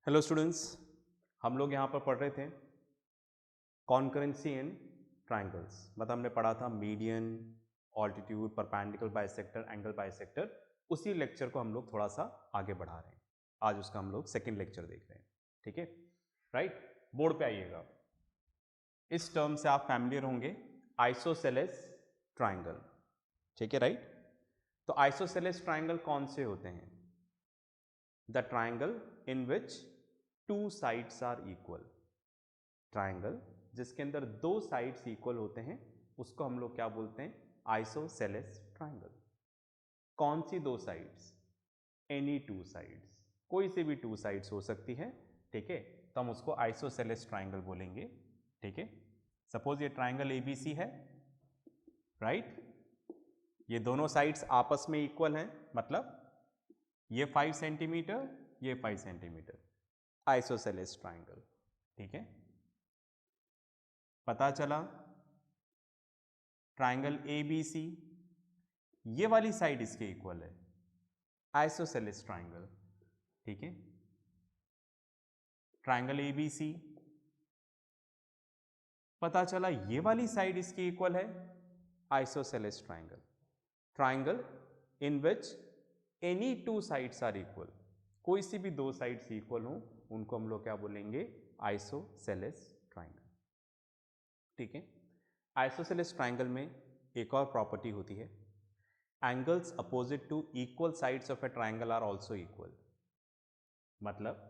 Hello students, हम लोग यहाँ पर पढ़ रहे थे कॉन्करेंसी इन ट्राइंगल्स। मतलब हमने पढ़ा था median, altitude, perpendicular bisector, angle bisector. उसी लेक्चर को हम लोग थोड़ा सा आगे बढ़ा रहे हैं। आज उसका हम लोग सेकंड लेक्चर देख रहे हैं। ठीक है, राइट। बोर्ड पे आइएगा। इस टर्म से आप फैमिलियर होंगे, आइसोसेलेस ट्राइंगल। ठीक है, राइट। तो आइसोसेलेस ट्राइंगल कौन से होते हैं? The triangle in which two sides are equal. Triangle जिसके अंदर दो साइड्स इक्वल होते हैं उसको हम लोग क्या बोलते हैं? Isosceles triangle. कौन सी दो साइड्स? एनी टू साइड्स, कोई से भी टू साइड्स हो सकती है। ठीक है, तो हम उसको आइसोसेलेस ट्राइंगल बोलेंगे। ठीक है, सपोज ये ट्राइंगल एबीसी है, राइट। ये दोनों साइड्स आपस में इक्वल हैं, मतलब ये 5 सेंटीमीटर, ये 5 सेंटीमीटर, आइसोसेलेस ट्राइंगल। ठीक है, पता चला ट्राइंगल ए बी सी, ये वाली साइड इसके इक्वल है, आइसोसेलेस ट्राइंगल। ठीक है, ट्राइंगल ए बी सी, पता चला ये वाली साइड इसकी इक्वल है, isosceles triangle. Triangle in which any two sides are equal, कोई सी भी दो साइड्स इक्वल हो उनको हम लोग क्या बोलेंगे? Isosceles triangle. ठीक है, आइसोसेलेस ट्राइंगल में एक और प्रॉपर्टी होती है, angles opposite to equal sides of a triangle are also equal. मतलब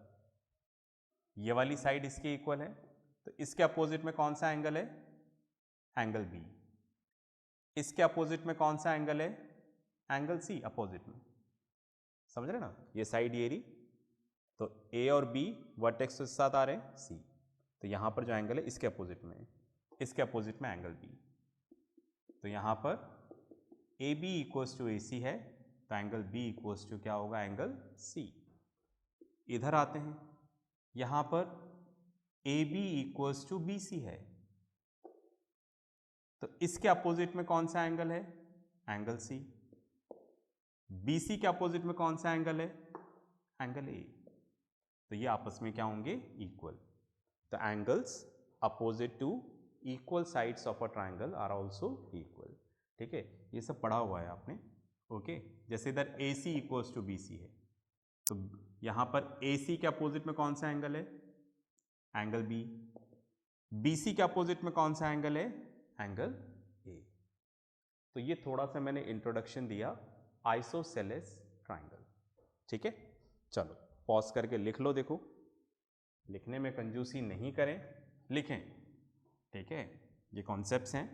ये वाली साइड इसकी इक्वल है, तो इसके अपोजिट में कौन सा एंगल है? Angle B. इसके अपोजिट में कौन सा एंगल है? एंगल सी अपोजिट में। समझ रहे ना? ये साइड ये रही, तो ए और बी वर्टेक्स के साथ आ रहे हैं सी, तो यहां पर जो एंगल है इसके अपोजिट में है, इसके अपोजिट में एंगल बी। तो यहां पर A B equals to A C है, तो एंगल बी इक्वल्स टू क्या होगा? Angle C. इधर आते हैं, यहां पर A B equals to B C है, तो इसके अपोजिट में कौन सा एंगल है? Angle C. बी सी के अपोजिट में कौन सा एंगल है? Angle A. तो ये आपस में क्या होंगे? इक्वल। तो angles opposite to equal sides of a triangle are also equal. ठीक है, ये सब पढ़ा हुआ है आपने। ओके, जैसे इधर ए सी इक्वल्स टू बी सी है, तो यहां पर ए सी के अपोजिट में कौन सा एंगल है? Angle B. बी सी के अपोजिट में कौन सा एंगल है? Angle A. तो ये थोड़ा सा मैंने इंट्रोडक्शन दिया आइसोसेलेस ट्राइंगल। ठीक है, चलो पॉज करके लिख लो। देखो, लिखने में कंजूसी नहीं करें, लिखें। ठीक है, ये कॉन्सेप्ट्स हैं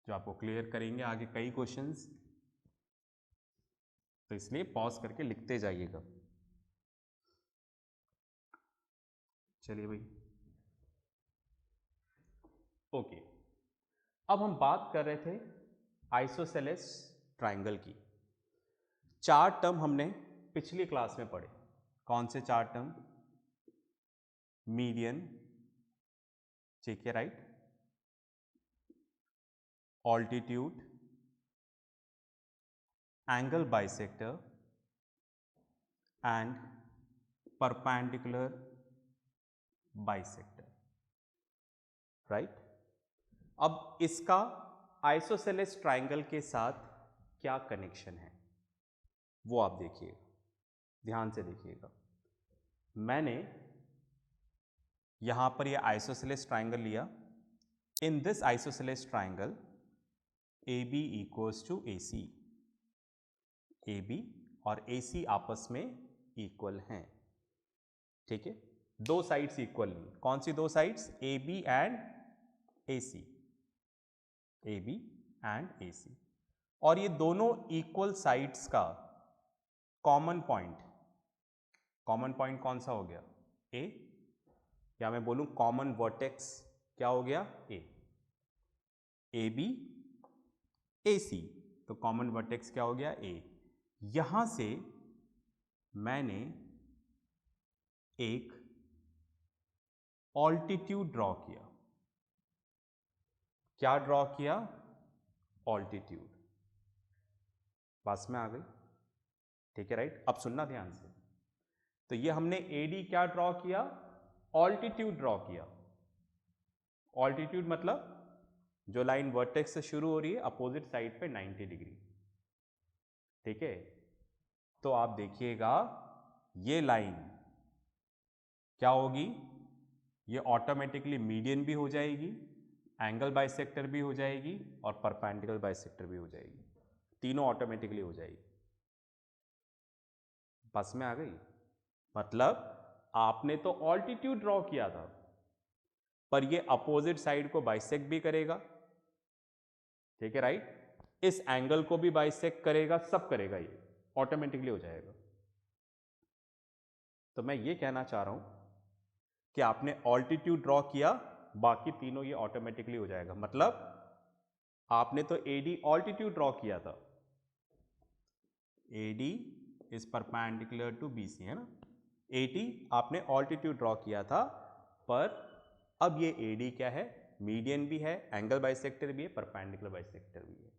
जो आपको क्लियर करेंगे आगे कई क्वेश्चंस, तो इसलिए पॉज करके लिखते जाइएगा। चलिए भाई, ओके। अब हम बात कर रहे थे आइसोसेलेस ट्राइंगल की। चार टर्म हमने पिछली क्लास में पढ़े। कौन से चार टर्म? मीडियन, ठीक है, right, altitude, angle bisector and perpendicular bisector, right. अब इसका आइसोसेलेस ट्राइंगल के साथ क्या कनेक्शन है वो आप देखिएगा, ध्यान से देखिएगा। मैंने यहां पर ये आइसोसेलेस ट्राइंगल लिया। In this isosceles triangle A B equals to A C, A B और ए सी आपस में इक्वल हैं। ठीक है, दो साइड्स इक्वल नहीं। कौन सी दो sides? A B and A C, A B and A C. और ये दोनों इक्वल साइड्स का कॉमन पॉइंट, कॉमन पॉइंट कौन सा हो गया? ए। या मैं बोलूं कॉमन वर्टेक्स क्या हो गया? ए। ए बी ए सी, तो कॉमन वर्टेक्स क्या हो गया? ए। यहां से मैंने एक ऑल्टीट्यूड ड्रॉ किया। क्या ड्रॉ किया? ऑल्टीट्यूड। पास में आ गई? ठीक है, राइट। अब सुनना ध्यान से। तो ये हमने एडी क्या ड्रॉ किया, ऑल्टीट्यूड ड्रॉ किया। ऑल्टीट्यूड मतलब जो लाइन वर्टेक्स से शुरू हो रही है अपोजिट साइड पे 90 डिग्री, ठीक है। तो आप देखिएगा ये लाइन क्या होगी, ये ऑटोमेटिकली मीडियन भी हो जाएगी, एंगल बाइसेक्टर भी हो जाएगी और परपेंडिकुलर बाइसेक्टर भी हो जाएगी, तीनों ऑटोमेटिकली हो जाएगी। बस में आ गई। मतलब आपने तो ऑल्टीट्यूड ड्रॉ किया था, पर ये अपोजिट साइड को बाइसेक्ट भी करेगा, ठीक है, राइट। इस एंगल को भी बाइसेक्ट करेगा, सब करेगा, ये ऑटोमेटिकली हो जाएगा। तो मैं ये कहना चाह रहा हूं कि आपने ऑल्टीट्यूड ड्रॉ किया, बाकी तीनों ये ऑटोमेटिकली हो जाएगा। मतलब आपने तो एडी ऑल्टीट्यूड ड्रॉ किया था, AD is perpendicular to BC, है ना। एटी आपने ऑल्टीट्यूड ड्रॉ किया था, पर अब ये एडी क्या है, मीडियन भी है, एंगल बाइसेक्टर भी है, परपेंडिकुलर बाइसेक्टर भी है।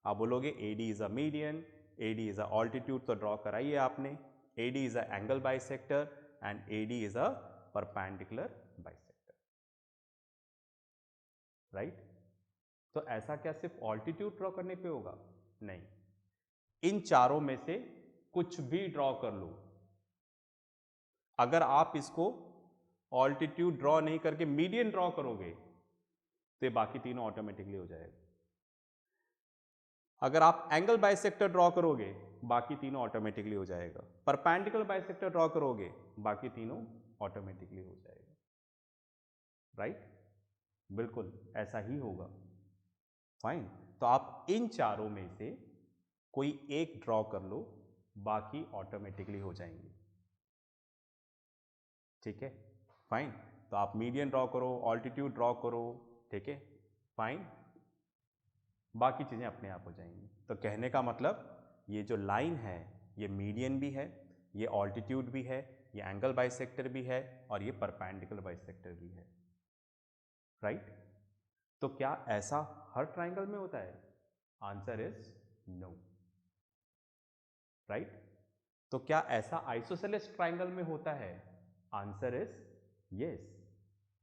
आप बोलोगे AD is a median, AD is a altitude, तो ड्रॉ कराइए आपने, AD is a angle bisector and AD is a perpendicular bisector, right. तो ऐसा क्या सिर्फ ऑल्टीट्यूड ड्रॉ करने पे होगा? नहीं, इन चारों में से कुछ भी ड्रॉ कर लो। अगर आप इसको ऑल्टीट्यूड ड्रॉ नहीं करके मीडियन ड्रॉ करोगे तो बाकी तीनों ऑटोमेटिकली हो जाएगा। अगर आप एंगल बाइसेक्टर ड्रॉ करोगे बाकी तीनों ऑटोमेटिकली हो जाएगा, परपेंडिकुलर बाइसेक्टर ड्रॉ करोगे बाकी तीनों ऑटोमेटिकली हो जाएगा, राइट। बिल्कुल ऐसा ही होगा, फाइन। तो आप इन चारों में से कोई एक ड्रॉ कर लो, बाकी ऑटोमेटिकली हो जाएंगे, ठीक है, फाइन। तो आप मीडियन ड्रॉ करो, ऑल्टीट्यूड ड्रॉ करो, ठीक है, फाइन, बाकी चीज़ें अपने आप हो जाएंगी। तो कहने का मतलब ये जो लाइन है ये मीडियन भी है, ये ऑल्टीट्यूड भी है, ये एंगल बाइसेक्टर भी है और ये परपेंडिकुलर बाइसेक्टर भी है, राइट। तो क्या ऐसा हर ट्राइंगल में होता है? Answer is no, right. तो क्या ऐसा आइसोसेलेस ट्राइंगल में होता है? आंसर इज यस,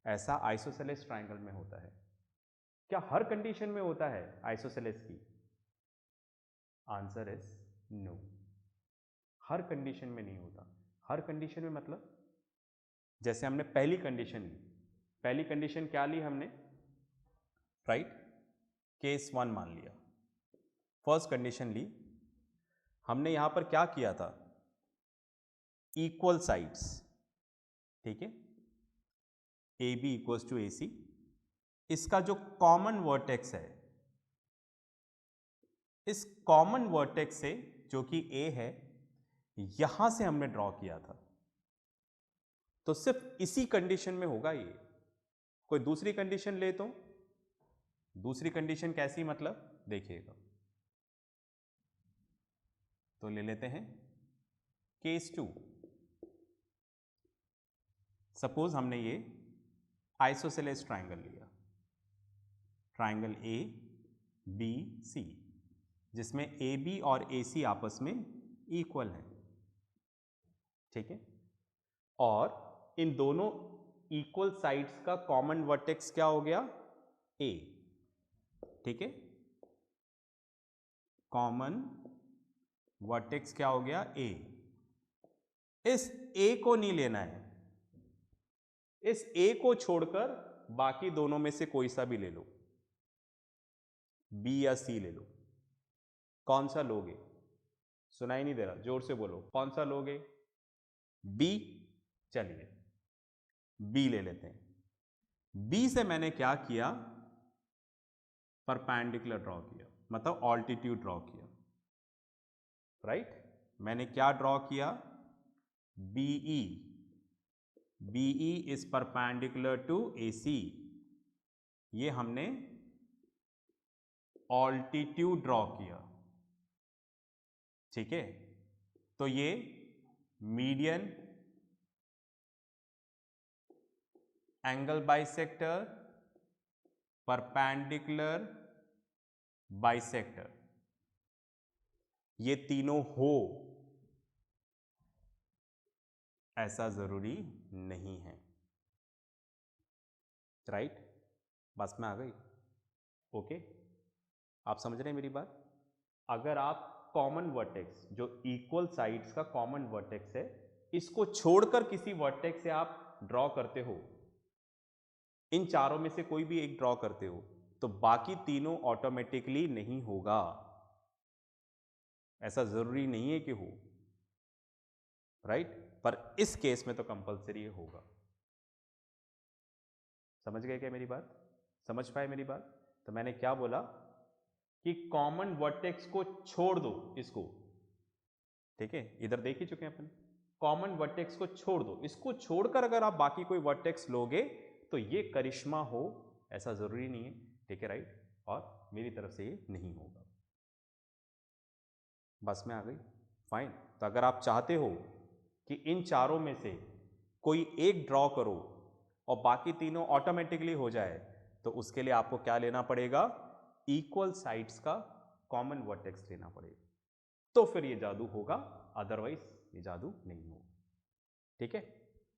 ऐसा आइसोसेलेस ट्राइंगल में होता है। क्या हर कंडीशन में होता है आइसोसेलेस की? आंसर इज नो, हर कंडीशन में नहीं होता। हर कंडीशन में मतलब जैसे हमने पहली कंडीशन ली, पहली कंडीशन क्या ली हमने, राइट, केस 1 मान लिया, फर्स्ट कंडीशन ली हमने, यहां पर क्या किया था, इक्वल साइड्स, ठीक है, ए बी इक्वल्स टू ए सी, इसका जो कॉमन वर्टेक्स है, इस कॉमन वर्टेक्स से जो कि ए है, यहां से हमने ड्रॉ किया था। तो सिर्फ इसी कंडीशन में होगा ये। कोई दूसरी कंडीशन ले तो दूसरी कंडीशन कैसी, मतलब देखिएगा, तो ले लेते हैं केस 2। सपोज हमने ये आइसोसेलेस ट्राइंगल लिया, ट्राइंगल ए बी सी, जिसमें ए बी और ए सी आपस में इक्वल है, ठीक है, और इन दोनों इक्वल साइड्स का कॉमन वर्टेक्स क्या हो गया, ए, ठीक है, कॉमन वर्टेक्स क्या हो गया, ए। इस ए को नहीं लेना है, इस ए को छोड़कर बाकी दोनों में से कोई सा भी ले लो, बी या सी ले लो। कौन सा लोगे? सुनाई नहीं दे रहा, जोर से बोलो, कौन सा लोगे? बी। चलिए बी ले लेते हैं। बी से मैंने क्या किया, परपेंडिकुलर ड्रॉ किया, मतलब ऑल्टीट्यूड ड्रॉ किया, राइट। मैंने क्या ड्रॉ किया, BE, BE is perpendicular to AC, ये हमने ऑल्टीट्यूड ड्रॉ किया, ठीक है। तो ये median, angle bisector, perpendicular bisector, ये तीनों हो ऐसा ज़रूरी नहीं है, राइट? बस में आ गई? ओके, आप समझ रहे हैं मेरी बात? अगर आप कॉमन वर्टेक्स जो इक्वल साइड्स का कॉमन वर्टेक्स है, इसको छोड़कर किसी वर्टेक्स से आप ड्रॉ करते हो, इन चारों में से कोई भी एक ड्रॉ करते हो, तो बाकी तीनों ऑटोमेटिकली नहीं होगा। ऐसा जरूरी नहीं है कि हो, राइट? पर इस केस में तो कंपलसरी होगा। समझ गए क्या मेरी बात? समझ पाए मेरी बात? तो मैंने क्या बोला कि कॉमन वर्टेक्स को छोड़ दो, इसको, ठीक है, इधर देख ही चुके हैं अपन, कॉमन वर्टेक्स को छोड़ दो, इसको छोड़कर अगर आप बाकी कोई वर्टेक्स लोगे तो ये करिश्मा हो, ऐसा जरूरी नहीं है, ठीक है, राइट? और मेरी तरफ से ये नहीं होगा। बस में आ गई? फाइन। तो अगर आप चाहते हो कि इन चारों में से कोई एक ड्रॉ करो और बाकी तीनों ऑटोमेटिकली हो जाए, तो उसके लिए आपको क्या लेना पड़ेगा? इक्वल साइड्स का कॉमन वर्टेक्स लेना पड़ेगा, तो फिर ये जादू होगा, अदरवाइज ये जादू नहीं होगा, ठीक है,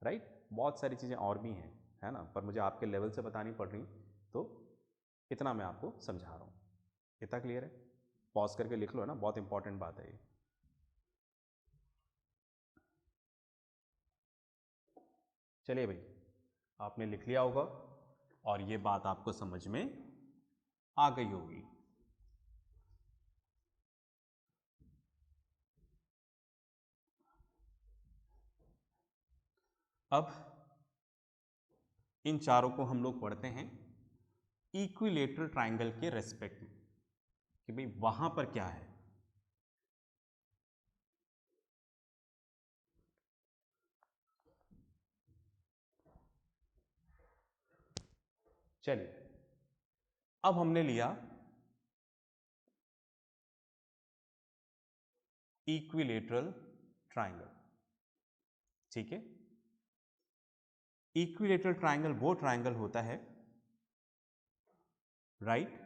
राइट? बहुत सारी चीज़ें और भी हैं, है ना, पर मुझे आपके लेवल से बतानी पड़ रही, तो इतना मैं आपको समझा रहा हूँ। इतना क्लियर है? पॉज करके लिख लो, है ना, बहुत इंपॉर्टेंट बात है ये। चलिए भाई, आपने लिख लिया होगा और ये बात आपको समझ में आ गई होगी। अब इन चारों को हम लोग पढ़ते हैं इक्विलेटरल ट्रायंगल के रेस्पेक्ट में, कि भाई वहां पर क्या है। चलिए, अब हमने लिया इक्विलेटरल ट्रायंगल, ठीक है। इक्विलेटरल ट्रायंगल वो ट्रायंगल होता है, राइट,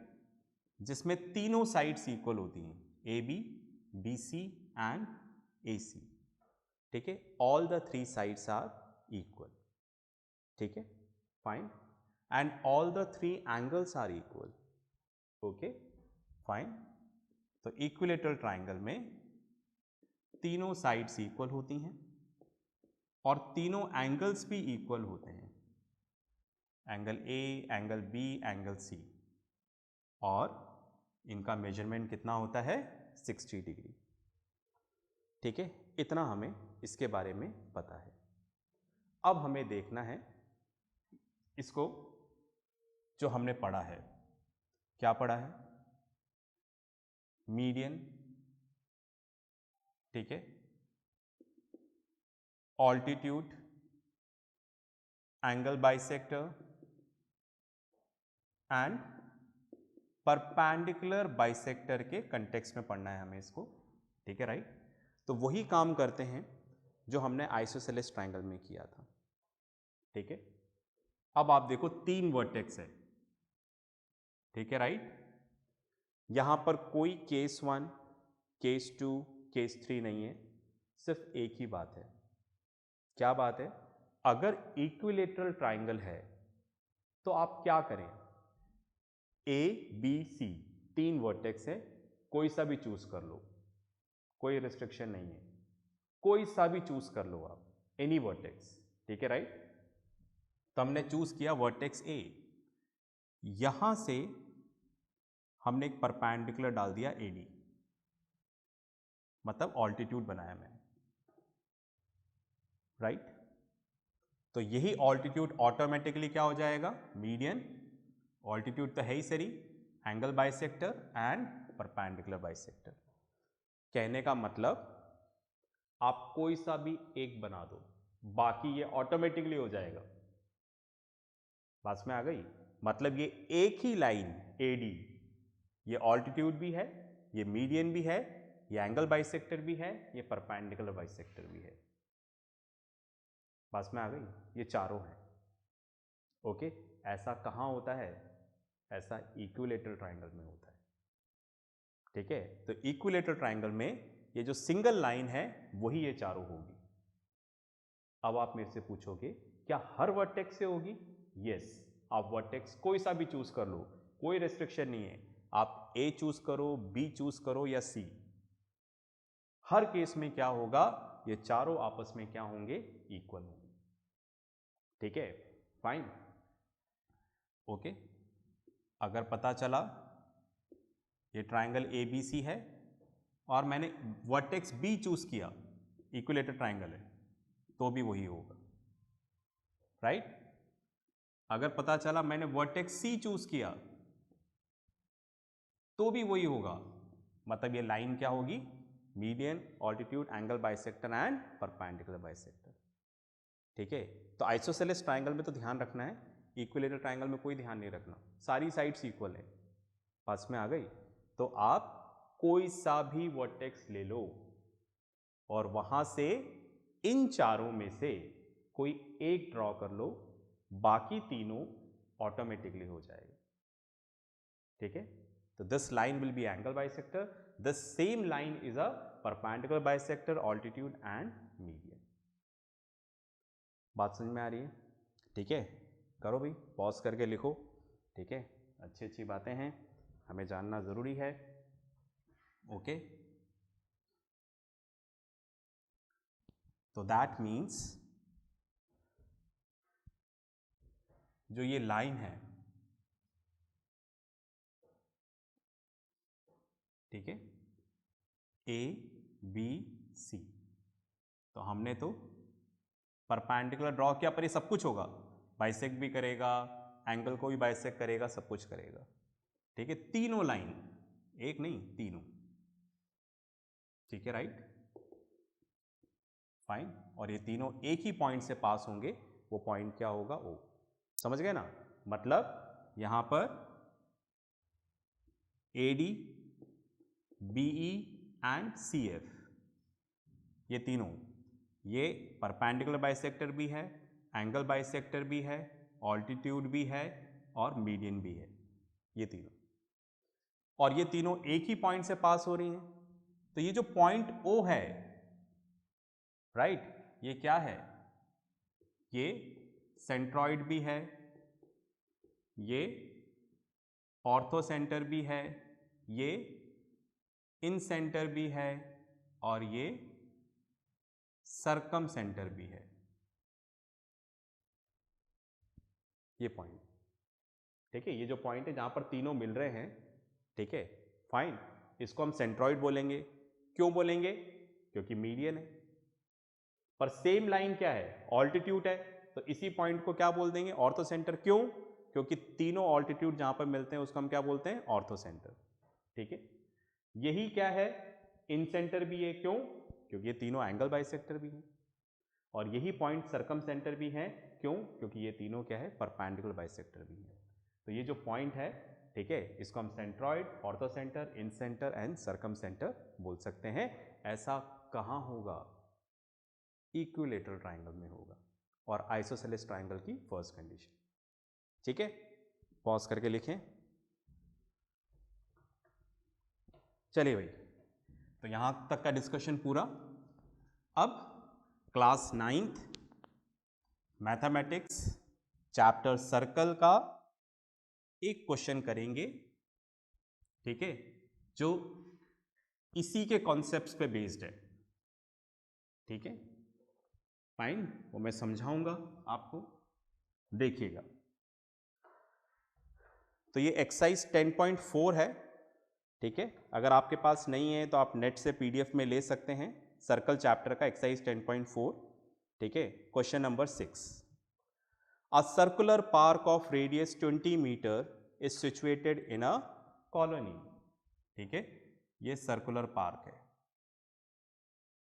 जिसमें तीनों साइड्स इक्वल होती हैं, A B, B C and A C, ठीक है। All the three sides are equal, ठीक है, fine, and all the three angles are equal, okay, fine. तो इक्विलेटरल ट्रायंगल में तीनों साइड्स इक्वल होती हैं और तीनों एंगल्स भी इक्वल होते हैं, angle A, angle B, angle C, और इनका मेजरमेंट कितना होता है? 60 डिग्री, ठीक है। इतना हमें इसके बारे में पता है। अब हमें देखना है इसको, जो हमने पढ़ा है, क्या पढ़ा है? मीडियन, ठीक है, altitude, angle bisector and perpendicular bisector के कंटेक्स्ट में पढ़ना है हमें इसको, ठीक है, राइट। तो वही काम करते हैं जो हमने आइसोसेलेस ट्रायंगल में किया था, ठीक है। अब आप देखो, तीन वर्टेक्स है, ठीक है, राइट। यहां पर कोई केस 1, केस 2, केस 3 नहीं है, सिर्फ एक ही बात है। क्या बात है? अगर इक्विलेटरल ट्रायंगल है तो आप क्या करें? ए बी सी तीन वर्टेक्स है, कोई सा भी चूज कर लो, कोई रिस्ट्रिक्शन नहीं है, कोई सा भी चूज कर लो आप, एनी वर्टेक्स, ठीक है, राइट। तो हमने चूज किया वर्टेक्स ए, यहां से हमने एक परपेंडिकुलर डाल दिया एडी, मतलब ऑल्टीट्यूड बनाया मैंने, राइट। तो यही ऑल्टीट्यूड ऑटोमेटिकली क्या हो जाएगा? मीडियन, ऑल्टीट्यूड तो है ही सही, angle bisector and perpendicular bisector. कहने का मतलब आप कोई सा भी एक बना दो, बाकी ये ऑटोमेटिकली हो जाएगा। पास में आ गई? मतलब ये एक ही लाइन एडी, ये ऑल्टीट्यूड भी है, ये मीडियन भी है, ये एंगल बाइसेक्टर भी है, ये परपेंडिकुलर बाइसेक्टर भी है। पास में आ गई? ये चारों हैं, ओके। ऐसा कहाँ होता है? ऐसा इक्विलेटरल ट्रायंगल में होता है, ठीक है। तो इक्विलेटरल ट्रायंगल में ये जो सिंगल लाइन है वही ये चारों होगी, अब आप मेरे से पूछोगे क्या हर वर्टेक्स से होगी? यस, आप वर्टेक्स कोई सा भी चूज कर लो, कोई रेस्ट्रिक्शन नहीं है। आप ए चूज करो, बी चूज करो या सी, हर केस में क्या होगा, ये चारों आपस में क्या होंगे, इक्वल होंगे। ठीक है, फाइन, ओके। अगर पता चला ये ट्राइंगल ए बी सी है और मैंने वर्टेक्स बी चूज किया, इक्विलेटर ट्राइंगल है, तो भी वही होगा, राइट। अगर पता चला मैंने वर्टेक्स सी चूज किया, तो भी वही होगा। मतलब ये लाइन क्या होगी, median, altitude, angle bisector and perpendicular bisector. ठीक है, तो आइसोसेलेस ट्राइंगल में तो ध्यान रखना है, इक्विलेटर ट्राइंगल में कोई ध्यान नहीं रखना, सारी साइड्स इक्वल है। पास में आ गई? तो आप कोई सा भी वर्टेक्स ले लो और वहां से इन चारों में से कोई एक ड्रॉ कर लो, बाकी तीनों ऑटोमेटिकली हो जाएगा। ठीक है, तो this line will be angle bisector, this same line is a perpendicular bisector, altitude and median. बात समझ में आ रही है? ठीक है, करो भाई, पॉज करके लिखो। ठीक है, अच्छी अच्छी बातें हैं, हमें जानना जरूरी है। ओके, तो दैट मीन्स जो ये लाइन है, ठीक है, ए बी सी, तो हमने तो परपेंडिकुलर ड्रॉ किया, पर ये सब कुछ होगा, बाइसेक्ट भी करेगा, एंगल को भी बाइसेक्ट करेगा, सब कुछ करेगा। ठीक है, तीनों लाइन, एक नहीं तीनों। ठीक है, राइट, फाइन। और ये तीनों एक ही पॉइंट से पास होंगे, वो पॉइंट क्या होगा, ओ। समझ गए ना? मतलब यहां पर A D, BE and C F, ये तीनों, ये परपेंडिकुलर बाइसेक्टर भी है, एंगल बाइसेक्टर भी है, ऑल्टीट्यूड भी है और मीडियन भी है, ये तीनों। और ये तीनों एक ही पॉइंट से पास हो रही हैं। तो ये जो पॉइंट ओ है, राइट, ये क्या है, ये सेंट्रॉइड भी है, ये ऑर्थो सेंटर भी है, ये इन सेंटर भी है और ये सरकम सेंटर भी है, ये पॉइंट। ठीक है, ये जो पॉइंट है जहां पर तीनों मिल रहे हैं, ठीक है, फाइन, इसको हम सेंट्रॉइड बोलेंगे। क्यों बोलेंगे? क्योंकि मीडियन है। पर सेम लाइन क्या है, ऑल्टीट्यूड है, तो इसी पॉइंट को क्या बोल देंगे, ऑर्थो सेंटर। क्यों? क्योंकि तीनों ऑल्टीट्यूड जहां पर मिलते हैं उसको हम क्या बोलते हैं, ऑर्थो सेंटर। ठीक है, यही क्या है, इन सेंटर भी है। क्यों? क्योंकि ये तीनों एंगल बाइसेक्टर भी हैं। और यही पॉइंट सरकम सेंटर भी है। क्यों? क्योंकि ये तीनों क्या है, परपेंडिकुलर बाइसेक्टर भी हैं। तो ये जो पॉइंट है, ठीक है, इसको हम centroid, orthocentre, incentre and circumcentre बोल सकते हैं। ऐसा कहां होगा, इक्विलेटरल ट्राइंगल में होगा, और आइसोसेलेस ट्राइंगल की फर्स्ट कंडीशन। ठीक है, पॉज करके लिखें। चलिए भाई, तो यहां तक का डिस्कशन पूरा। अब class 9th mathematics chapter circle का एक क्वेश्चन करेंगे। ठीक है, जो इसी के कॉन्सेप्ट्स पे बेस्ड है। ठीक है, फाइन, वो मैं समझाऊंगा आपको, देखिएगा। तो ये एक्सरसाइज 10.4 है। ठीक है, अगर आपके पास नहीं है तो आप नेट से पीडीएफ में ले सकते हैं, सर्कल चैप्टर का एक्सरसाइज 10.4। ठीक है, question number 6, a circular park of radius 20 metre is situated in a colony. ठीक है, ये सर्कुलर पार्क है।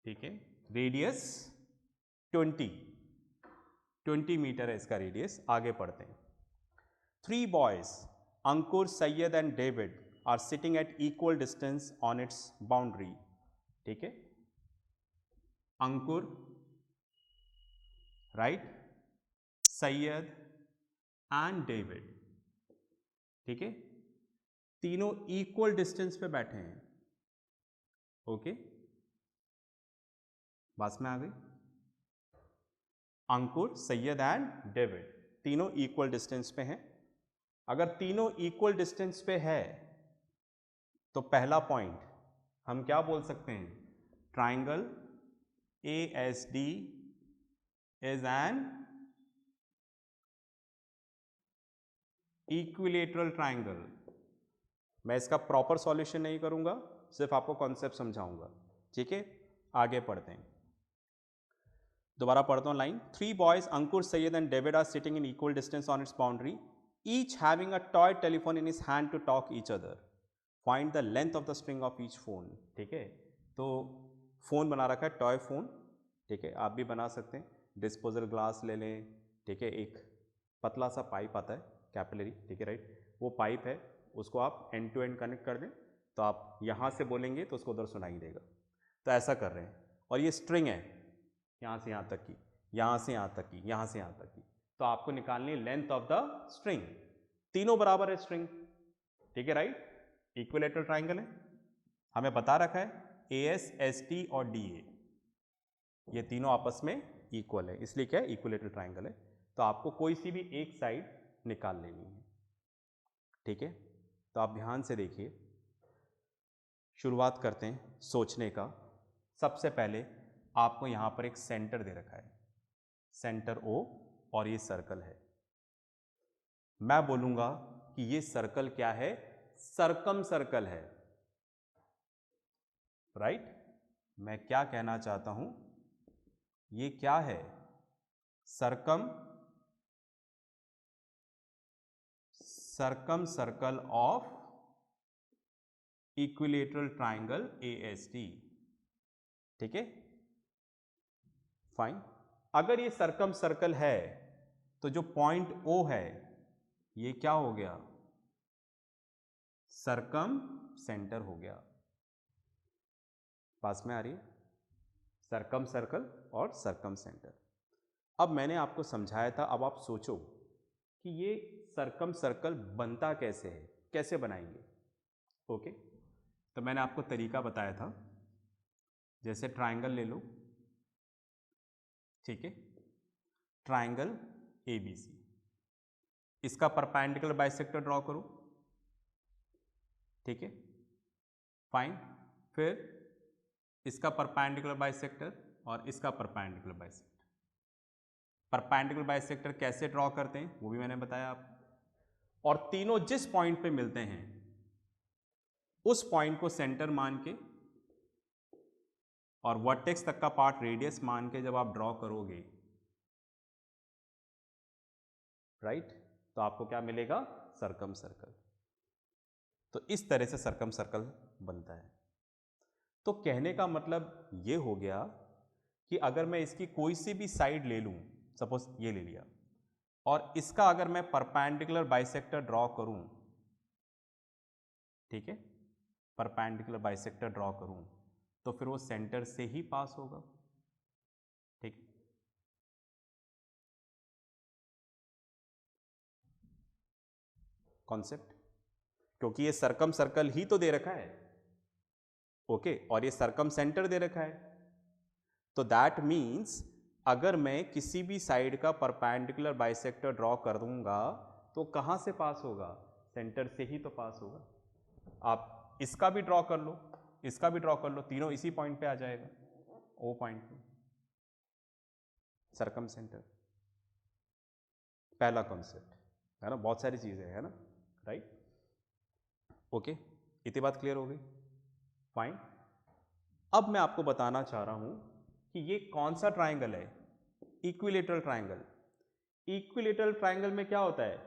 ठीक है, रेडियस 20 मीटर है इसका रेडियस। आगे पढ़ते हैं। 3 boys, Ankur, Sayyed and David, are sitting at equal distance on its boundary. ठीक है, अंकुर, राइट, सैयद एंड डेविड, ठीक है, तीनों इक्वल डिस्टेंस पे बैठे हैं। ओके, बात में आ गई? अंकुर, सैयद एंड डेविड, तीनों इक्वल डिस्टेंस पे हैं। अगर तीनों इक्वल डिस्टेंस पे है तो पहला पॉइंट हम क्या बोल सकते हैं, triangle ASD is an equilateral triangle. मैं इसका प्रॉपर सॉल्यूशन नहीं करूंगा, सिर्फ आपको कॉन्सेप्ट समझाऊंगा, ठीक है। आगे पढ़ते हैं, दोबारा पढ़ता हूं line. 3 boys Ankur, Syed and David are sitting in equal distance on its boundary, each having a toy telephone in his hand to talk each other, find the length of the string of each phone. ठीक है, तो phone बना रखा है, toy phone, ठीक है, आप भी बना सकते हैं। डिस्पोजल ग्लास ले लें, ठीक है, एक पतला सा पाइप आता है कैपिलरी, ठीक है, राइट, वो पाइप है, उसको आप एंड टू एंड कनेक्ट कर दें, तो आप यहाँ से बोलेंगे तो उसको उधर सुनाई देगा। तो ऐसा कर रहे हैं, और ये स्ट्रिंग है यहाँ से यहाँ तक की, यहाँ से यहाँ तक की, यहाँ से यहाँ तक की, तो आपको निकालनी है लेंथ ऑफ द स्ट्रिंग। तीनों बराबर है स्ट्रिंग, ठीक है, राइट, इक्विलेटरल ट्राइंगल है, हमें बता रखा है AS, ST और DA ये तीनों आपस में इक्वल है, इसलिए क्या है, इक्विलेटरल ट्राइंगल है। तो आपको कोई सी भी एक साइड निकाल लेनी है, ठीक है। तो आप ध्यान से देखिए, शुरुआत करते हैं सोचने का। सबसे पहले आपको यहाँ पर एक सेंटर दे रखा है, सेंटर O, और ये सर्कल है। मैं बोलूँगा कि ये सर्कल क्या है, सर्कम सर्कल है, राइट। मैं क्या कहना चाहता हूँ, ये क्या है, circum circle of equilateral triangle AST, ठीक है, फाइन। अगर ये सर्कम सर्कल है तो जो पॉइंट O है ये क्या हो गया, सर्कम सेंटर हो गया। पास में आ रही है, सर्कम सर्कल और सर्कम सेंटर। अब मैंने आपको समझाया था, अब आप सोचो कि ये सर्कम सर्कल बनता कैसे है, कैसे बनाएंगे। ओके, तो मैंने आपको तरीका बताया था, जैसे ट्राइंगल ले लो, ठीक है, ट्राइंगल ABC, इसका परपेंडिकुलर बाइसेक्टर ड्रॉ करो, ठीक है, फाइन। फिर इसका परपेंडिकुलर बाइसेक्टर और इसका परपेंडिकुलर बाइसेक्टर। परपेंडिकुलर बाइसेक्टर कैसे ड्रॉ करते हैं वो भी मैंने बताया आपको, और तीनों जिस पॉइंट पे मिलते हैं उस पॉइंट को सेंटर मान के और वर्टेक्स तक का पार्ट रेडियस मान के जब आप ड्रॉ करोगे, राइट, तो आपको क्या मिलेगा, सर्कम सर्कल। तो इस तरह से सर्कम सर्कल बनता है। तो कहने का मतलब ये हो गया कि अगर मैं इसकी कोई सी भी साइड ले लूं, सपोज ये ले लिया, और इसका अगर मैं परपेंडिकुलर बाइसेक्टर ड्रॉ करूं, ठीक है, परपेंडिकुलर बाइसेक्टर ड्रॉ करूं, तो फिर वो सेंटर से ही पास होगा, ठीक। कॉन्सेप्ट, क्योंकि ये सर्कम सर्कल ही तो दे रखा है, ओके, और ये सर्कम सेंटर दे रखा है, तो दैट मीन्स अगर मैं किसी भी साइड का परपेंडिकुलर बाइसेक्टर ड्रॉ कर दूंगा तो कहां से पास होगा, सेंटर से ही तो पास होगा। आप इसका भी ड्रॉ कर लो, इसका भी ड्रॉ कर लो, तीनों इसी पॉइंट पे आ जाएगा, O पॉइंट पे, सर्कम सेंटर। पहला कॉन्सेप्ट है ना, बहुत सारी चीजें है ना, राइट, ओके, इतनी बात क्लियर हो गई, फाइन। अब मैं आपको बताना चाह रहा हूं कि ये कौन सा ट्राइंगल है, इक्विलेटरल ट्राइंगल। इक्विलेटरल ट्राइंगल में क्या होता है,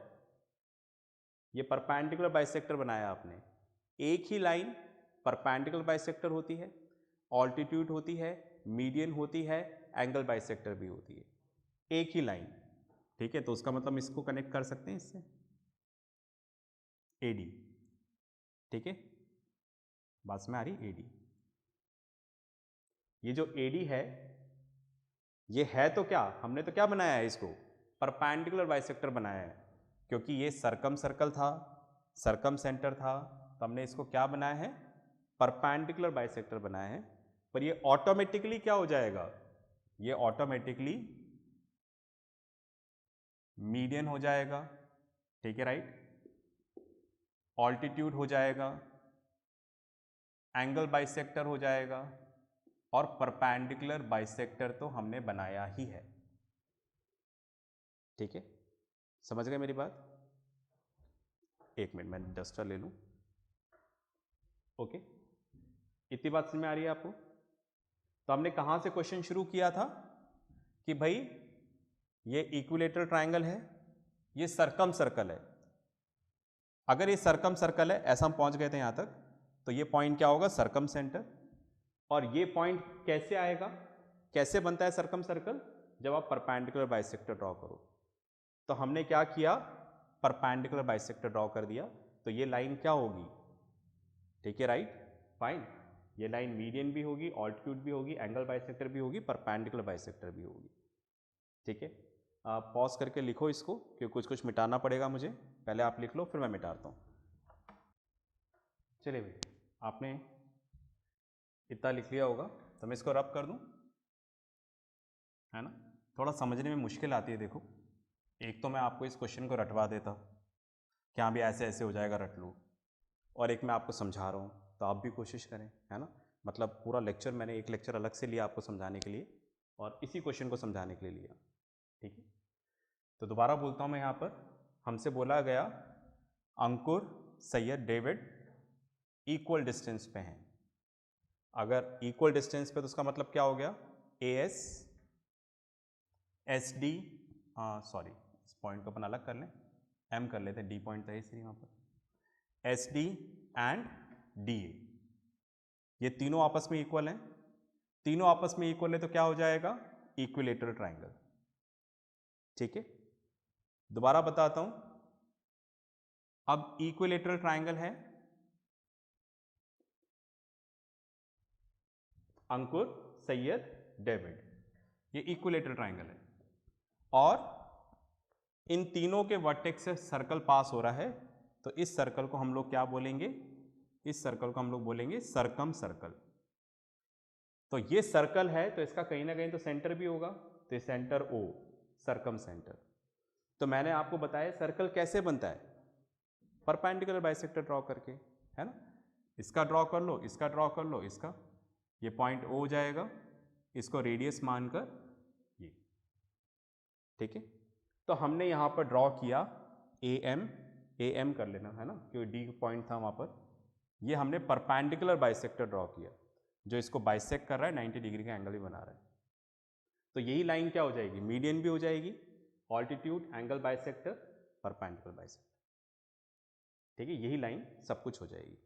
ये परपेंडिकुलर बाइसेक्टर बनाया आपने, एक ही लाइन परपेंडिकुलर बाइसेक्टर होती है, ऑल्टीट्यूड होती है, मीडियन होती है, एंगल बाइसेक्टर भी होती है, एक ही लाइन, ठीक है। तो उसका मतलब हम इसको कनेक्ट कर सकते हैं इससे, AD, ठीक है, बात में आ रही, AD। ये जो AD है, ये है तो क्या, हमने तो क्या बनाया है इसको, परपेंडिकुलर बाइसेक्टर बनाया है, क्योंकि ये सर्कम सर्कल था, सर्कम सेंटर था, तो हमने इसको क्या बनाया है, परपेंडिकुलर बाइसेक्टर बनाया है। पर ये ऑटोमेटिकली क्या हो जाएगा, ये ऑटोमेटिकली मीडियन हो जाएगा, ठीक है राइट, ऑल्टीट्यूड हो जाएगा, एंगल बाइसेक्टर हो जाएगा, और परपेंडिकुलर बाइसेक्टर तो हमने बनाया ही है, ठीक है, समझ गए मेरी बात? एक मिनट मैं डस्टर ले लूं। ओके, इतनी बात समझ में आ रही है आपको? तो हमने कहां से क्वेश्चन शुरू किया था कि भाई ये इक्विलेटरल ट्रायंगल है, ये सरकम सर्कल है। अगर ये सरकम सर्कल है, ऐसा हम पहुंच गए थे यहां तक, तो ये पॉइंट क्या होगा? सरकम सेंटर। और ये पॉइंट कैसे आएगा, कैसे बनता है सरकम सर्कल? जब आप परपेंडिकुलर बाइसेक्टर ड्रॉ करो। तो हमने क्या किया? परपेंडिकुलर बाइसेक्टर ड्रॉ कर दिया, तो ये लाइन क्या होगी? ठीक है राइट, फाइन। ये लाइन मीडियन भी होगी, ऑल्टीट्यूड भी होगी, एंगल बाइसेक्टर भी होगी, परपेंडिकुलर बाइसेक्टर भी होगी, ठीक है। आप पॉज करके लिखो इसको, क्योंकि कुछ कुछ मिटाना पड़ेगा मुझे। पहले आप लिख लो, फिर मैं मिटाता हूँ। चलिए भाई, आपने इतना लिख लिया होगा, तो मैं इसको रब कर दूँ, है ना? थोड़ा समझने में मुश्किल आती है। देखो, एक तो मैं आपको इस क्वेश्चन को रटवा देता, क्या भी ऐसे ऐसे हो जाएगा, रट लो, और एक मैं आपको समझा रहा हूँ, तो आप भी कोशिश करें, है ना? मतलब पूरा लेक्चर मैंने एक लेक्चर अलग से लिया आपको समझाने के लिए, और इसी क्वेश्चन को समझाने के लिए लिया, ठीक है। तो दोबारा बोलता हूँ मैं यहाँ पर, हमसे बोला गया अंकुर, सैयद, डेविड इक्वल डिस्टेंस पे हैं। अगर इक्वल डिस्टेंस पे तो उसका मतलब क्या हो गया? AS SD, सॉरी, इस पॉइंट को अपन अलग कर लें, M कर लेते हैं, D पॉइंट था इसलिए यहाँ पर, SD एंड DA, ये तीनों आपस में इक्वल हैं। तीनों आपस में इक्वल है तो क्या हो जाएगा? इक्विलेटरल ट्रायंगल, ठीक है। दोबारा बताता हूं, अब इक्विलेटरल ट्रायंगल है अंकुर, सैयद, डेविड, ये इक्विलेटरल ट्रायंगल है, और इन तीनों के वर्टेक्स से सर्कल पास हो रहा है, तो इस सर्कल को हम लोग क्या बोलेंगे? इस सर्कल को हम लोग बोलेंगे सरकम सर्कल। तो ये सर्कल है, तो इसका कहीं ना कहीं तो सेंटर भी होगा, तो ये सेंटर O, सरकम सेंटर। तो मैंने आपको बताया सर्कल कैसे बनता है, परपेंडिकुलर बाइसेक्टर ड्रॉ करके, है ना? इसका ड्रॉ कर लो, इसका ड्रॉ कर लो, इसका, ये पॉइंट O हो जाएगा, इसको रेडियस मानकर ये, ठीक है। तो हमने यहाँ पर ड्रॉ किया AM कर लेना, है ना, क्योंकि D पॉइंट था वहाँ पर। ये हमने परपेंडिकुलर बाइसेक्टर ड्रॉ किया, जो इसको बाइसेक्ट कर रहा है, 90 डिग्री का एंगल भी बना रहा है। तो यही लाइन क्या हो जाएगी? मीडियन भी हो जाएगी, altitude, angle bisector, perpendicular bisector, ठीक है। यही लाइन सब कुछ हो जाएगी,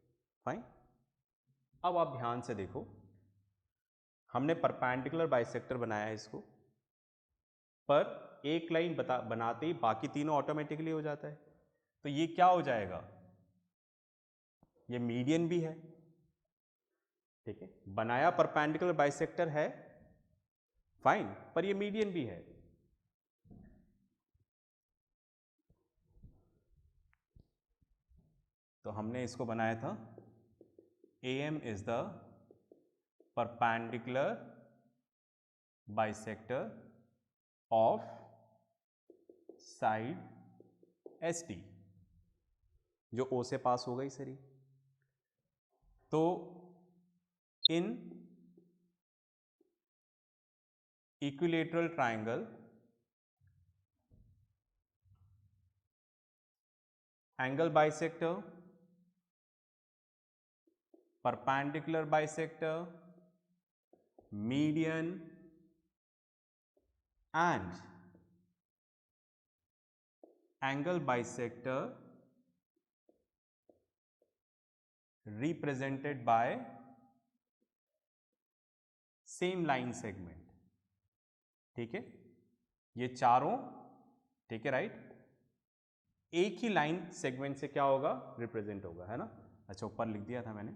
फाइन। अब आप ध्यान से देखो, हमने परपेंडिकुलर बाइसेक्टर बनाया है इसको, पर एक लाइन बनाते ही बाकी तीनों ऑटोमेटिकली हो जाता है। तो ये क्या हो जाएगा? ये मीडियन भी है, ठीक है। बनाया परपेंडिकुलर बाइसेक्टर है, फाइन, पर ये मीडियन भी है। तो हमने इसको बनाया था AM is the perpendicular bisector of side SD, जो O से पास हो गई सरी। तो इन equilateral triangle angle bisector, perpendicular bisector, median and angle bisector represented by same line segment, ठीक है। ये चारों, ठीक है राइट, एक ही लाइन सेगमेंट से क्या होगा? रिप्रेजेंट होगा, है ना? अच्छा, ऊपर लिख दिया था मैंने,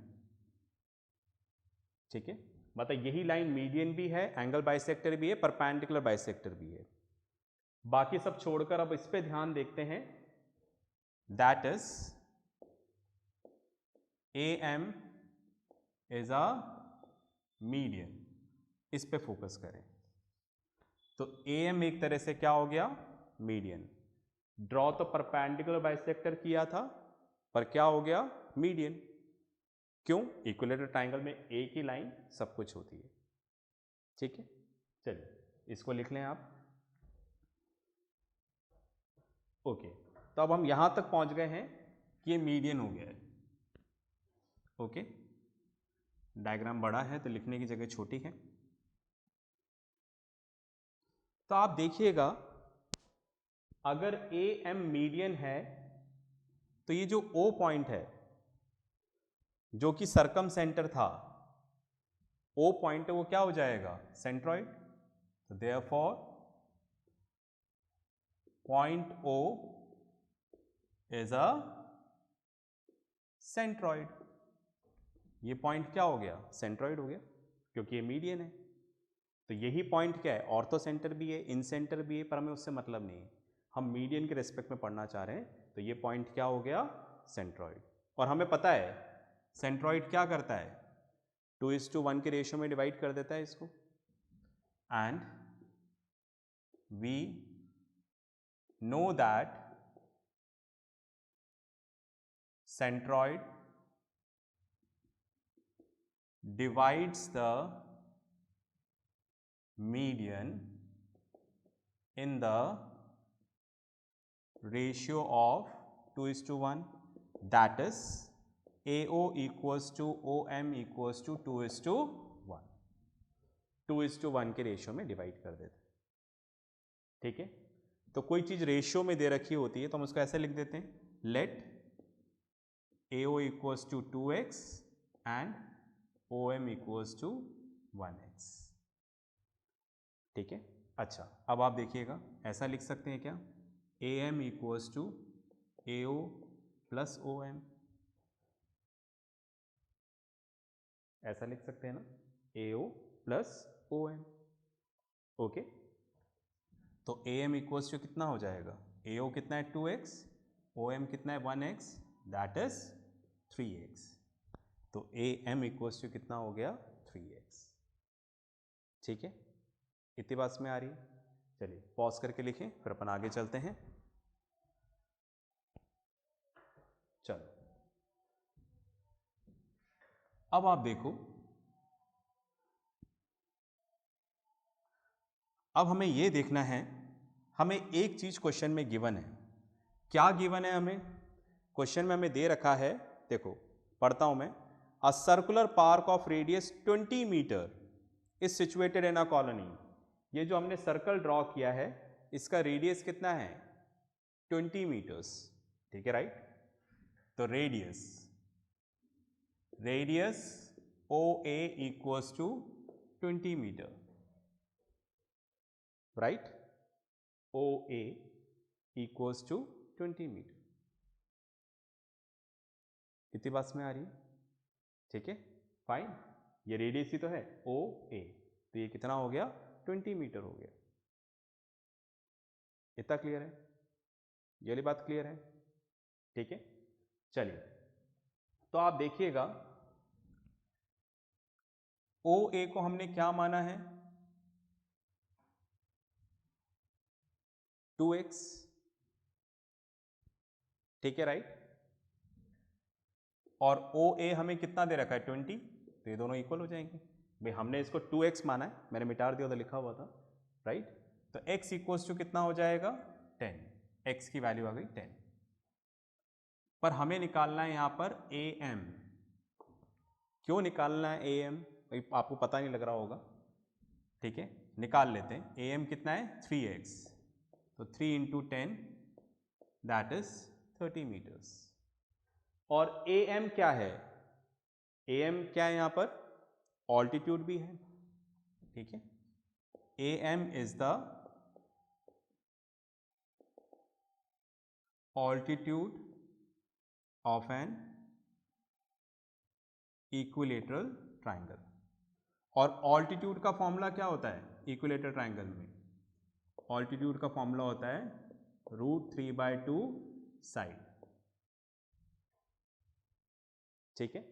ठीक है। मतलब यही लाइन मीडियन भी है, एंगल बाइसेक्टर भी है, परपेंडिकुलर बाइसेक्टर भी है। बाकी सब छोड़कर अब इस पे ध्यान देखते हैं, that is AM is a median, इस पे फोकस करें। तो AM एक तरह से क्या हो गया? मीडियन। ड्रॉ तो परपेंडिकुलर बाइसेक्टर किया था, पर क्या हो गया, मीडियन। क्यों, इक्विलेटरल ट्राइंगल में एक ही लाइन सब कुछ होती है। ठीक है, चलिए इसको लिख लें आप। ओके, तो अब हम यहां तक पहुंच गए हैं कि ये मीडियन हो गया है। ओके, डायग्राम बड़ा है तो लिखने की जगह छोटी है। तो आप देखिएगा, अगर ए एम मीडियन है तो ये जो ओ पॉइंट है जो कि सरकम सेंटर था, ओ पॉइंट वो क्या हो जाएगा, सेंट्रॉइड। तो therefore point O is a centroid. ये पॉइंट क्या हो गया, सेंट्रॉइड हो गया, क्योंकि ये मीडियन है। तो यही पॉइंट क्या है, ऑर्थो सेंटर भी है, इन सेंटर भी है, पर हमें उससे मतलब नहीं है, हम मीडियन के रिस्पेक्ट में पढ़ना चाह रहे हैं। तो ये पॉइंट क्या हो गया, सेंट्रॉइड। और हमें पता है सेंट्रॉइड क्या करता है, 2:1 के रेशियो में डिवाइड कर देता है इसको। And we know that centroid divides the median in the ratio of 2:1, that is AO equals to OM equals to 2:1, 2:1 के रेशियो में डिवाइड कर देते हैं। ठीक है, तो कोई चीज रेशियो में दे रखी होती है तो हम उसको ऐसे लिख देते हैं, late AO equals to 2x and OM equals to 1x। ठीक है, अच्छा अब आप देखिएगा, ऐसा लिख सकते हैं क्या, AM equals to AO plus OM, ऐसा लिख सकते हैं ना, AO प्लस OM। ओके, तो AM इक्वल्स टू कितना हो जाएगा, AO कितना है 2x, OM कितना है 1x, दैट इज 3x। तो AM इक्वल्स टू कितना हो गया, 3x। ठीक है, इतनी बात में आ रही है। चलिए पॉज करके लिखें, फिर अपन आगे चलते हैं। चलो अब आप देखो, अब हमें यह देखना है, हमें एक चीज क्वेश्चन में गिवन है। क्या गिवन है हमें, क्वेश्चन में हमें दे रखा है, देखो पढ़ता हूं मैं, a circular park of radius 20 metre is situated in a colony. ये जो हमने सर्कल ड्रॉ किया है इसका रेडियस कितना है, 20 मीटर्स। ठीक है, राइट। तो radius O A equals to 20 metre, right. O A equals to 20 metre. कितनी बात में आ रही है, ठीक है, फाइन। ये रेडियस ही तो है ओ ए, तो ये कितना हो गया, 20 मीटर हो गया। इतना क्लियर है, ये वाली बात क्लियर है, ठीक है। चलिए तो आप देखिएगा, ओ ए को हमने क्या माना है, 2x। ठीक है, राइट। और ओ ए हमें कितना दे रखा है, 20, तो ये दोनों इक्वल हो जाएंगे। भाई हमने इसको 2x माना है, मैंने मिटा दिया था, लिखा हुआ था, राइट। तो x इक्वल्स टू कितना हो जाएगा, 10, x की वैल्यू आ गई 10। पर हमें निकालना है यहां पर am। क्यों निकालना है am, आपको पता नहीं लग रहा होगा, ठीक है, निकाल लेते हैं। am कितना है, 3x, तो 3 इंटू 10 दैट इज 30 मीटर्स। और am क्या है, am क्या है यहां पर, ऑल्टीट्यूड भी है, ठीक है। am is the altitude of an equilateral triangle. और ऑल्टीट्यूड का फॉर्मूला क्या होता है इक्विलेटरल ट्राइंगल में, ऑल्टीट्यूड का फॉर्मूला होता है √3/2 साइड। ठीक है,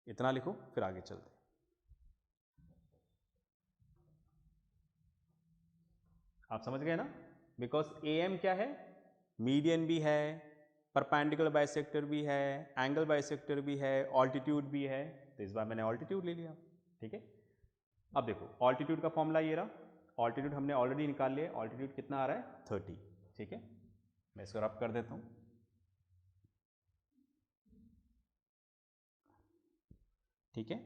इतना लिखो, फिर आगे चलते हैं। आप समझ गए ना, बिकॉज am क्या है, मीडियन भी है, परपेंडिकुलर बाइसेक्टर भी है, एंगल बाइसेक्टर भी है, ऑल्टीट्यूड भी है। तो इस बार मैंने ऑल्टीट्यूड ले लिया। ठीक है, अब देखो ऑल्टीट्यूड का फॉर्मूला ये रहा, ऑल्टीट्यूड हमने ऑलरेडी निकाल लिया। ऑल्टीट्यूड कितना आ रहा है? 30। ठीक है, मैं इसको रब कर देता हूँ। ठीक है,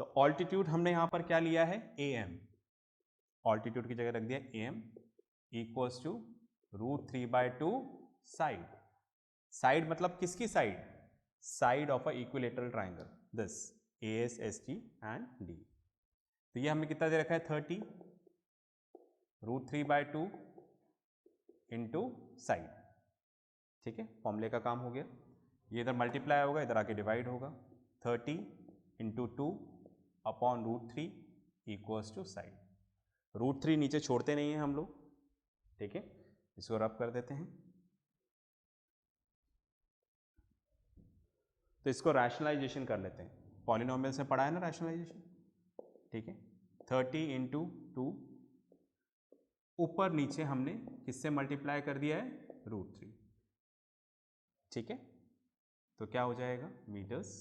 तो ऑल्टीट्यूड हमने यहां पर क्या लिया है? AM। ऑल्टीट्यूड की जगह रख दिया AM equals to √3/2 side. Side मतलब किसकी side? Side of a equilateral triangle, this AS ST and D। तो ये हमने कितना दे रखा है? 30 √3/2 इंटू साइड। ठीक है, फॉर्मूले का काम हो गया। ये इधर मल्टीप्लाई होगा, इधर आके डिवाइड होगा। 30 into 2 upon √3 equals to side. √3 नीचे छोड़ते नहीं हैं हम लोग। ठीक है, इसको रब कर देते हैं। तो इसको रैशनलाइजेशन कर लेते हैं। पॉलिनोमियल से पढ़ा है ना रैशनलाइजेशन। ठीक है, 30 इंटू 2 ऊपर नीचे हमने किससे मल्टीप्लाई कर दिया है? √3। ठीक है, तो क्या हो जाएगा? मीटर्स।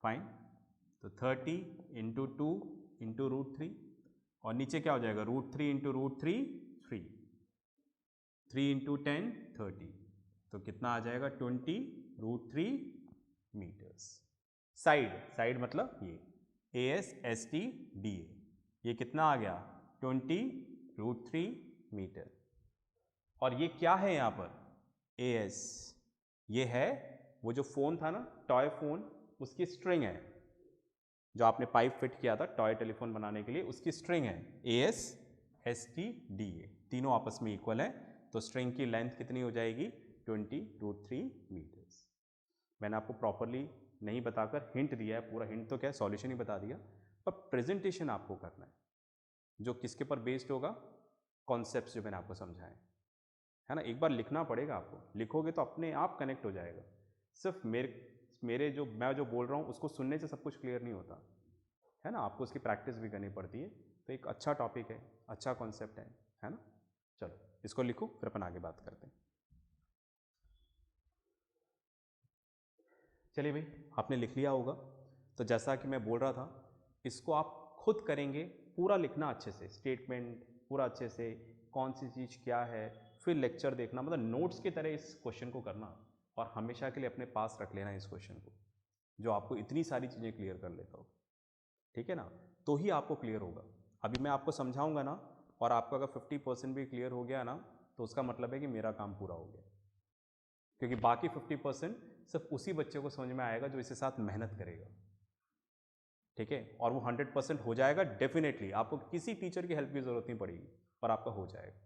फाइन। तो 30 इंटू 2 इंटू √3 और नीचे क्या हो जाएगा? √3 इंटू √3 3, 3 इंटू 10 30। तो कितना आ जाएगा? 20 √3 मीटर्स। साइड, साइड मतलब ये AS ST DA, ये कितना आ गया? 20 √3 मीटर। और ये क्या है यहाँ पर? AS, ये है वो जो फ़ोन था ना, टॉय फ़ोन, उसकी स्ट्रिंग है, जो आपने पाइप फिट किया था टॉय टेलीफोन बनाने के लिए, उसकी स्ट्रिंग है। AS ST DA तीनों आपस में इक्वल है, तो स्ट्रिंग की लेंथ कितनी हो जाएगी? 20 √3 मीटर्स। मैंने आपको प्रॉपरली नहीं बताकर हिंट दिया है, पूरा हिंट तो क्या है, सॉल्यूशन ही बता दिया, पर प्रेजेंटेशन आपको करना है जो किसके पर बेस्ड होगा? कॉन्सेप्ट्स जो मैंने आपको समझाए, है ना। एक बार लिखना पड़ेगा आपको, लिखोगे तो अपने आप कनेक्ट हो जाएगा। सिर्फ मेरे जो मैं जो बोल रहा हूँ उसको सुनने से सब कुछ क्लियर नहीं होता, है ना। आपको उसकी प्रैक्टिस भी करनी पड़ती है। तो एक अच्छा टॉपिक है, अच्छा कॉन्सेप्ट है ना। चलो इसको लिखो, फिर अपन आगे बात करते हैं। चलिए भाई, आपने लिख लिया होगा। तो जैसा कि मैं बोल रहा था, इसको आप खुद करेंगे, पूरा लिखना अच्छे से, स्टेटमेंट पूरा अच्छे से, कौन सी चीज़ क्या है, फिर लेक्चर देखना, मतलब नोट्स की तरह इस क्वेश्चन को करना और हमेशा के लिए अपने पास रख लेना इस क्वेश्चन को, जो आपको इतनी सारी चीज़ें क्लियर कर लेता हो। ठीक है ना, तो ही आपको क्लियर होगा। अभी मैं आपको समझाऊंगा ना, और आपका अगर 50% भी क्लियर हो गया ना, तो उसका मतलब है कि मेरा काम पूरा हो गया, क्योंकि बाकी 50% सिर्फ उसी बच्चे को समझ में आएगा जो इसके साथ मेहनत करेगा। ठीक है, और वो 100% हो जाएगा डेफिनेटली, आपको किसी टीचर की हेल्प की ज़रूरत नहीं पड़ेगी, पर आपका हो जाएगा।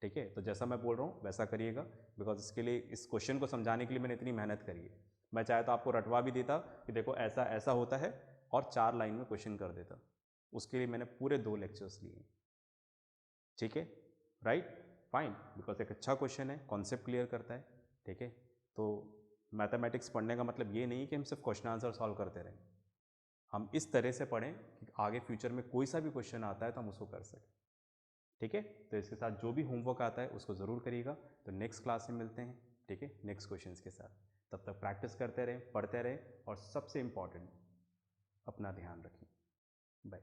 ठीक है, तो जैसा मैं बोल रहा हूँ वैसा करिएगा, बिकॉज इसके लिए, इस क्वेश्चन को समझाने के लिए मैंने इतनी मेहनत करी है। मैं चाहे तो आपको रटवा भी देता कि देखो ऐसा ऐसा होता है, और 4 लाइन में क्वेश्चन कर देता। उसके लिए मैंने पूरे 2 लेक्चर्स लिए। ठीक है, राइट, फाइन, बिकॉज एक अच्छा क्वेश्चन है, कॉन्सेप्ट क्लियर करता है। ठीक है, तो मैथमेटिक्स पढ़ने का मतलब ये नहीं कि हम सिर्फ क्वेश्चन आंसर सॉल्व करते रहें, हम इस तरह से पढ़ें कि आगे फ्यूचर में कोई सा भी क्वेश्चन आता है तो हम उसको कर सकें। ठीक है, तो इसके साथ जो भी होमवर्क आता है उसको ज़रूर करिएगा। तो नेक्स्ट क्लास में मिलते हैं, ठीक है, नेक्स्ट क्वेश्चंस के साथ। तब तक प्रैक्टिस करते रहें, पढ़ते रहें, और सबसे इम्पॉर्टेंट, अपना ध्यान रखें। बाय।